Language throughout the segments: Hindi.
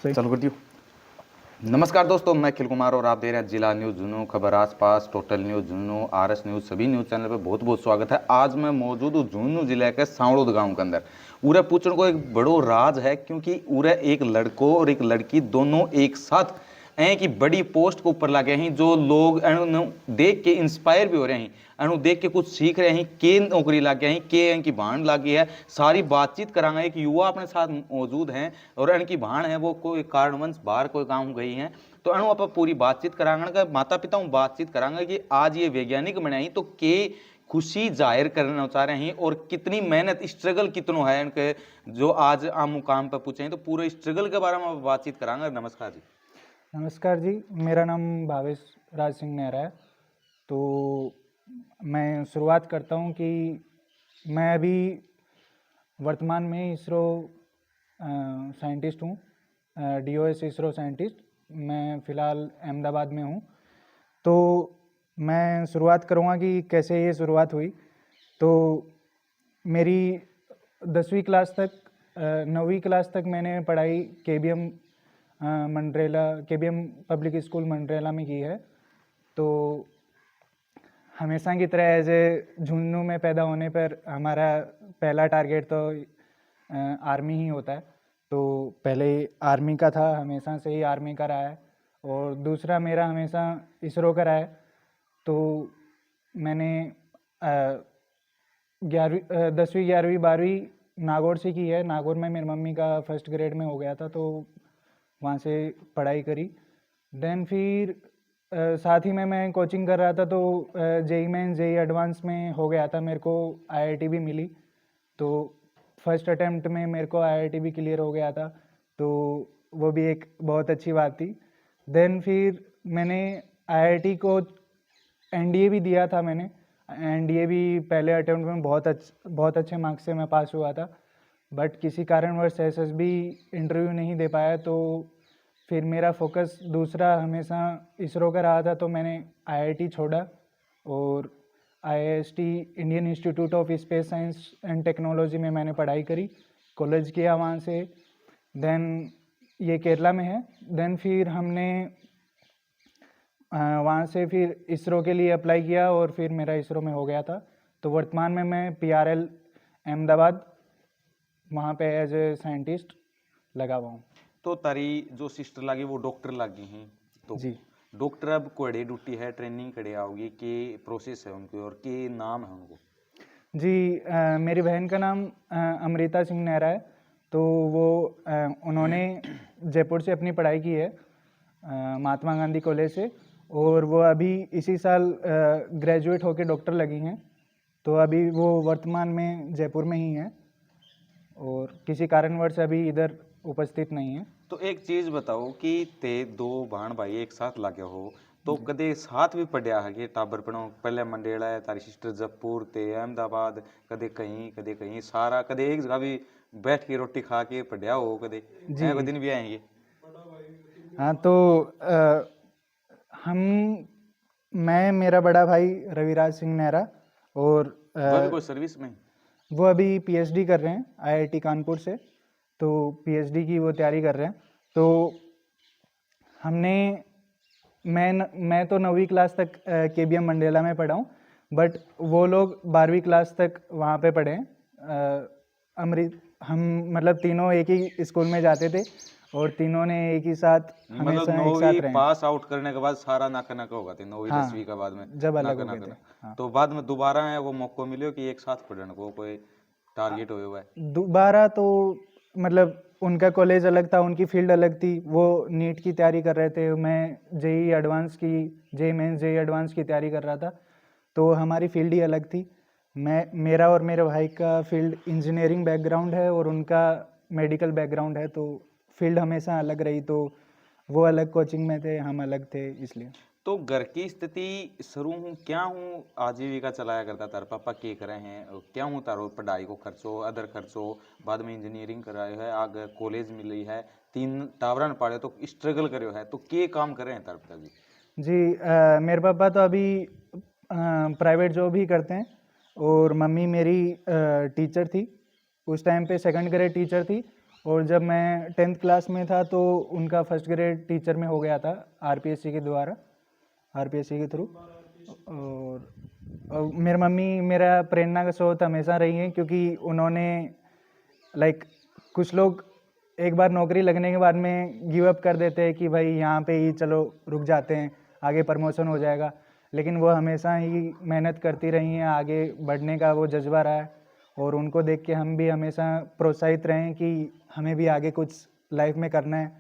चलो कर दियो। नमस्कार दोस्तों, मैं अखिल कुमार और आप देख रहे हैं जिला न्यूज़ जुनू, खबर आसपास, टोटल न्यूज़ जुनू, आरएस न्यूज़, सभी न्यूज़ चैनल पे बहुत बहुत स्वागत है। आज मैं मौजूद हूँ जुनू जिले के सांवड़ोद गांव के अंदर। उरे पूछने को एक बड़ो राज है, क्योंकि उरे एक लड़को और एक लड़की दोनों एक साथ की बड़ी पोस्ट के ऊपर लगे हैं, जो लोग देख के इंस्पायर भी हो रहे हैं, अनु देख के कुछ सीख रहे हैं। के नौकरी लग गए हैं, के इनकी भाण लगी है। सारी बातचीत करांगे। एक युवा अपने साथ मौजूद हैं और इनकी भाण है, वो कोई कारणवंश बाहर कोई काम गई हैं, तो अनु आप पूरी बातचीत करांगे। माता पिता बातचीत करांगे कि आज ये वैज्ञानिक बनाई तो के खुशी जाहिर करना चाह रहे हैं और कितनी मेहनत स्ट्रगल कितनो है इनके, जो आज आम मुकाम पर पूछे हैं, तो पूरे स्ट्रगल के बारे में बातचीत करांगे। नमस्कार जी। नमस्कार जी, मेरा नाम भावेश राज सिंह नेहरा है। तो मैं शुरुआत करता हूँ कि मैं अभी वर्तमान में इसरो साइंटिस्ट हूँ, DOS इसरो साइंटिस्ट। मैं फ़िलहाल अहमदाबाद में हूँ। तो मैं शुरुआत करूँगा कि कैसे ये शुरुआत हुई। तो मेरी 10वीं क्लास तक 9वीं क्लास तक मैंने पढ़ाई KBM Mandrela KBM public school Mandrela में की है। तो हमेशा की तरह एज ए झुंझुनू में पैदा होने पर हमारा पहला टारगेट तो आर्मी ही होता है। तो पहले आर्मी का था, हमेशा से ही आर्मी का रहा है। और दूसरा मेरा हमेशा इसरो का रहा है। तो मैंने 10वीं 11वीं 12वीं नागौर से की है। नागौर में मेरी मम्मी का फर्स्ट ग्रेड में हो गया था, तो वहाँ से पढ़ाई करी। देन फिर साथ ही में मैं कोचिंग कर रहा था, तो JEE मेंस JEE एडवांस में हो गया था। मेरे को IIT भी मिली, तो फर्स्ट अटेम्प्ट में मेरे को IIT भी क्लियर हो गया था, तो वो भी एक बहुत अच्छी बात थी। देन फिर मैंने IIT को NDA भी दिया था। मैंने NDA भी पहले अटेम्प्ट में बहुत अच्छे मार्क्स से मैं पास हुआ था, बट किसी कारणवश SSB इंटरव्यू नहीं दे पाया। तो फिर मेरा फोकस दूसरा हमेशा इसरो का रहा था, तो मैंने IIT छोड़ा और IIST Indian institute of space science and technology में मैंने पढ़ाई करी, कॉलेज किया वहाँ से। देन ये केरला में है। देन फिर हमने वहाँ से फिर इसरो के लिए अप्लाई किया और फिर मेरा इसरो में हो गया था। तो वर्तमान में मैं PRL अहमदाबाद वहाँ पे एज ए साइंटिस्ट लगा हुआ हूँ। तो तारी जो सिस्टर लगी वो डॉक्टर लगी हैं, तो जी डॉक्टर अब कोड़े ड्यूटी है, ट्रेनिंग कड़े आओगी, के प्रोसेस है उनकी और के नाम है उनको? जी, मेरी बहन का नाम अमृता सिंह नेहरा है। तो वो उन्होंने जयपुर से अपनी पढ़ाई की है, महात्मा गांधी कॉलेज से, और वो अभी इसी साल ग्रेजुएट होकर डॉक्टर लगी हैं। तो अभी वो वर्तमान में जयपुर में ही हैं और किसी कारणवश अभी इधर उपस्थित नहीं है। तो एक चीज बताओ कि ते दो भाण भाई एक साथ लगे हो, तो कदे साथ भी पढ़िया है कि टाबर पढ़ो? पहले मंडेला है, तारी सिस्टर जयपुर ते अहमदाबाद, कदे कहीं सारा, कदे एक जगह भी बैठ के रोटी खा के पढ़िया हो? कदे जी कोई दिन भी आएंगे? हाँ, तो हम मैं मेरा बड़ा भाई रविराज सिंह नेहरा और वह भी कोई सर्विस में? वो अभी PhD कर रहे हैं IIT कानपुर से। तो PhD की वो तैयारी कर रहे हैं। तो हमने मैं तो 9वीं क्लास तक KBM मंडेला में पढ़ा हूँ, बट वो लोग 12वीं क्लास तक वहाँ पे पढ़े हैं। हम मतलब तीनों एक ही स्कूल में जाते थे और तीनों ने एक ही साथ मतलब हमेशा एक 9वीं साथ रहे। पास आउट करने के बाद सारा नाका नाका होगा थे, 9वीं हाँ, 10वीं के बाद में जब अलग नाका हो गए थे। नाका। हाँ, तो बाद में दोबारा है वो मौका मिलो कि एक साथ पढ़ने को कोई टारगेट हुआ है? दोबारा तो मतलब उनका कॉलेज अलग था, उनकी फील्ड अलग थी। वो नीट की तैयारी कर रहे थे, मैं JEE मेंस JEE एडवांस की तैयारी कर रहा था। तो हमारी फील्ड ही अलग थी। मेरा और मेरे भाई का फील्ड इंजीनियरिंग बैकग्राउंड है और उनका मेडिकल बैकग्राउंड है, तो फील्ड हमेशा अलग रही। तो वो अलग कोचिंग में थे, हम अलग थे, इसलिए। तो घर की स्थिति शुरू हूँ क्या हूँ, आजीविका चलाया करता तार पापा के करे हैं, और क्या हूँ तारो पढ़ाई को खर्चो, अदर खर्चो, बाद में इंजीनियरिंग करायो है, आगे कॉलेज मिली है, 3 टावरन पाड़े, तो स्ट्रगल करो है, तो के काम करे हैं तार पिताजी? जी, मेरे पापा तो अभी प्राइवेट जॉब ही करते हैं और मम्मी मेरी टीचर थी। उस टाइम पे सेकंड ग्रेड टीचर थी और जब मैं 10th क्लास में था तो उनका फर्स्ट ग्रेड टीचर में हो गया था आरपीएससी के द्वारा, आरपीएससी के थ्रू। और मेरी मम्मी मेरा प्रेरणा का स्रोत हमेशा रही हैं, क्योंकि उन्होंने लाइक कुछ लोग एक बार नौकरी लगने के बाद में गिव अप कर देते हैं कि भाई यहाँ पे ही चलो रुक जाते हैं, आगे प्रमोशन हो जाएगा, लेकिन वो हमेशा ही मेहनत करती रही हैं, आगे बढ़ने का वो जज्बा रहा है। और उनको देख के हम भी हमेशा प्रोत्साहित रहे हैं कि हमें भी आगे कुछ लाइफ में करना है,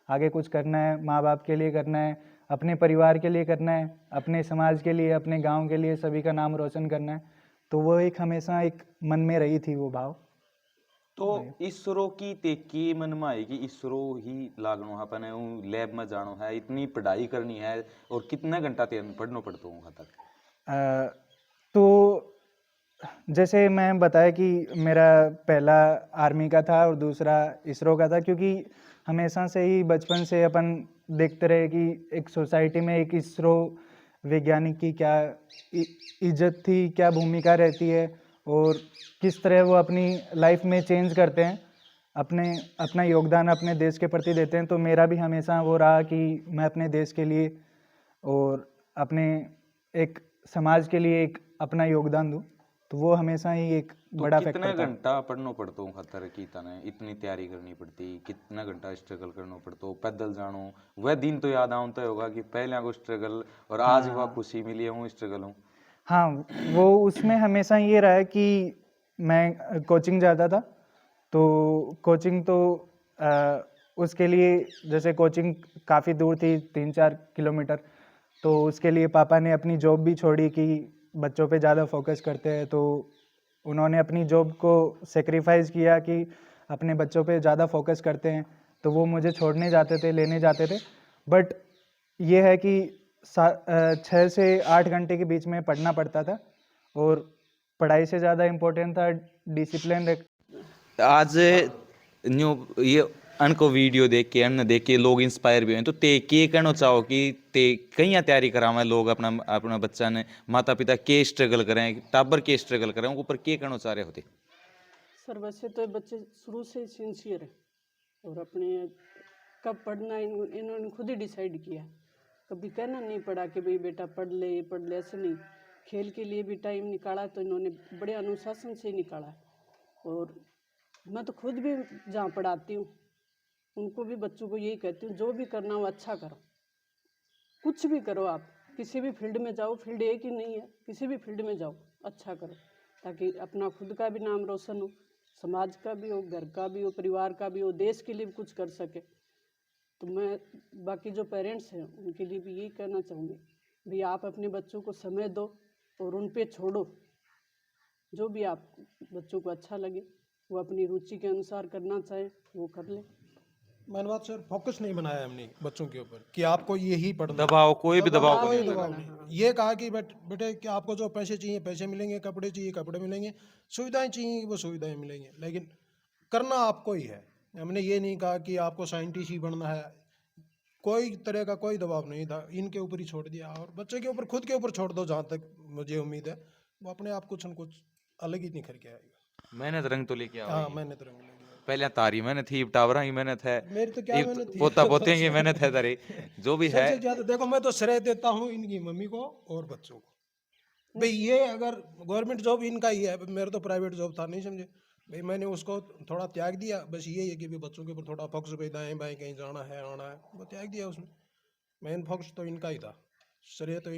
आगे कुछ करना है, माँ बाप के लिए करना है, अपने परिवार के लिए करना है, अपने समाज के लिए, अपने गांव के लिए, सभी का नाम रोशन करना है। तो वो एक हमेशा एक मन में रही थी वो भाव। तो इसरो की तेकी मन में आई कि इसरो ही लागनो है, अपने लैब में जानो है, इतनी पढ़ाई करनी है, और कितना घंटा पढ़ना पड़ता हूँ वहाँ तक? तो जैसे मैं बताया कि मेरा पहला आर्मी का था और दूसरा इसरो का था, क्योंकि हमेशा से ही बचपन से अपन देखते रहे कि एक सोसाइटी में एक इसरो वैज्ञानिक की क्या इज्जत थी, क्या भूमिका रहती है, और किस तरह वो अपनी लाइफ में चेंज करते हैं, अपना योगदान अपने देश के प्रति देते हैं। तो मेरा भी हमेशा वो रहा कि मैं अपने देश के लिए और अपने एक समाज के लिए एक अपना योगदान दूं। तो वो हमेशा ही एक तो बड़ा कितने फैक्टर था। घंटा पढ़ना पड़ता हूँ खतर की तने, इतनी तैयारी करनी पड़ती, कितना घंटा स्ट्रगल करना पड़ता हो, पैदल जानो, वह दिन तो याद आउता होगा कि पहले को स्ट्रगल और आज वह खुशी मिली हूँ स्ट्रगल हूँ। हाँ, वो उसमें हमेशा ये रहा है कि मैं कोचिंग जाता था, तो कोचिंग तो उसके लिए जैसे कोचिंग काफ़ी दूर थी, 3-4 किलोमीटर, तो उसके लिए पापा ने अपनी जॉब भी छोड़ी कि बच्चों पे ज़्यादा फोकस करते हैं। तो उन्होंने अपनी जॉब को सेक्रीफाइस किया कि अपने बच्चों पे ज़्यादा फोकस करते हैं, तो वो मुझे छोड़ने जाते थे, लेने जाते थे। बट ये है कि 6 से 8 घंटे के बीच में पढ़ना पड़ता था, और पढ़ाई से ज़्यादा इम्पोर्टेंट था डिसिप्लिन। आज न्यू ये अनको वीडियो देख के लोग इंस्पायर भी हैं, तो ते के कहना चाहो कि ते कहीं तैयारी करावे लोग अपना अपना बच्चा ने, माता पिता के स्ट्रगल करें, टाबर के स्ट्रगल करें, उनके ऊपर के कहना चाह रहे होते? सर वैसे तो बच्चे शुरू से सिंसियर है, और अपने कब पढ़ना इन्होंने खुद ही डिसाइड किया। कभी कहना नहीं पड़ा कि भाई बेटा पढ़ ले ऐसे नहीं। खेल के लिए भी टाइम निकाला तो इन्होंने बड़े अनुशासन से निकाला है। और मैं तो खुद भी जहाँ पढ़ाती हूँ उनको भी, बच्चों को यही कहती हूँ, जो भी करना हो अच्छा करो, कुछ भी करो, आप किसी भी फील्ड में जाओ, फील्ड एक ही नहीं है, किसी भी फील्ड में जाओ अच्छा करो, ताकि अपना खुद का भी नाम रोशन हो, समाज का भी हो, घर का भी हो, परिवार का भी हो, देश के लिए भी कुछ कर सके। तो मैं बाकी जो पेरेंट्स हैं उनके लिए भी यही कहना चाहूँगी, भाई आप अपने बच्चों को समय दो और उन पे छोड़ो, जो भी आप बच्चों को अच्छा लगे, वो अपनी रुचि के अनुसार करना चाहे वो कर ले। मैंने बात सर फोकस नहीं बनाया हमने बच्चों के ऊपर कि आपको यही पढ़ना, दबाव, कोई भी दबाव कोई नहीं दबाव नहीं। ये कहा कि बेटे कि आपको जो पैसे चाहिए पैसे मिलेंगे, कपड़े चाहिए कपड़े मिलेंगे, सुविधाएं चाहिए वो सुविधाएं मिलेंगी, लेकिन करना आपको ही है। हमने ये नहीं कहा कि आपको साइंटिस्ट ही बनना है, कोई तरह का कोई दबाव नहीं था, इनके ऊपर ही छोड़ दिया। और बच्चे के ऊपर, खुद के ऊपर छोड़ दो, जहाँ तक मुझे उम्मीद है वो अपने आप कुछ न कुछ अलग ही निखर के आएगा। मेहनत रंग तो लेके आओ। हाँ, मैंने तो रंग लगी पहले तारी मेहनत थी, टावरा की मेहनत है, मेरी तो क्या ये मेहनत थी, पोता पोते की मेहनत है तारी, जो भी है। सबसे ज्यादा देखो मैं तो श्रेय देता हूँ इनकी मम्मी को और बच्चों को। भाई ये अगर गवर्नमेंट जॉब इनका ही है, मेरा तो प्राइवेट जॉब था, नहीं समझे भाई, मैंने उसको थोड़ा त्याग दिया। बस ये है कि भी बच्चों के ऊपर थोड़ा फोकस, भाई दाएं बाएं कहीं जाना है आना है वो त्याग दिया, उसमें मेन फोकस तो इनका ही था, श्रेय तो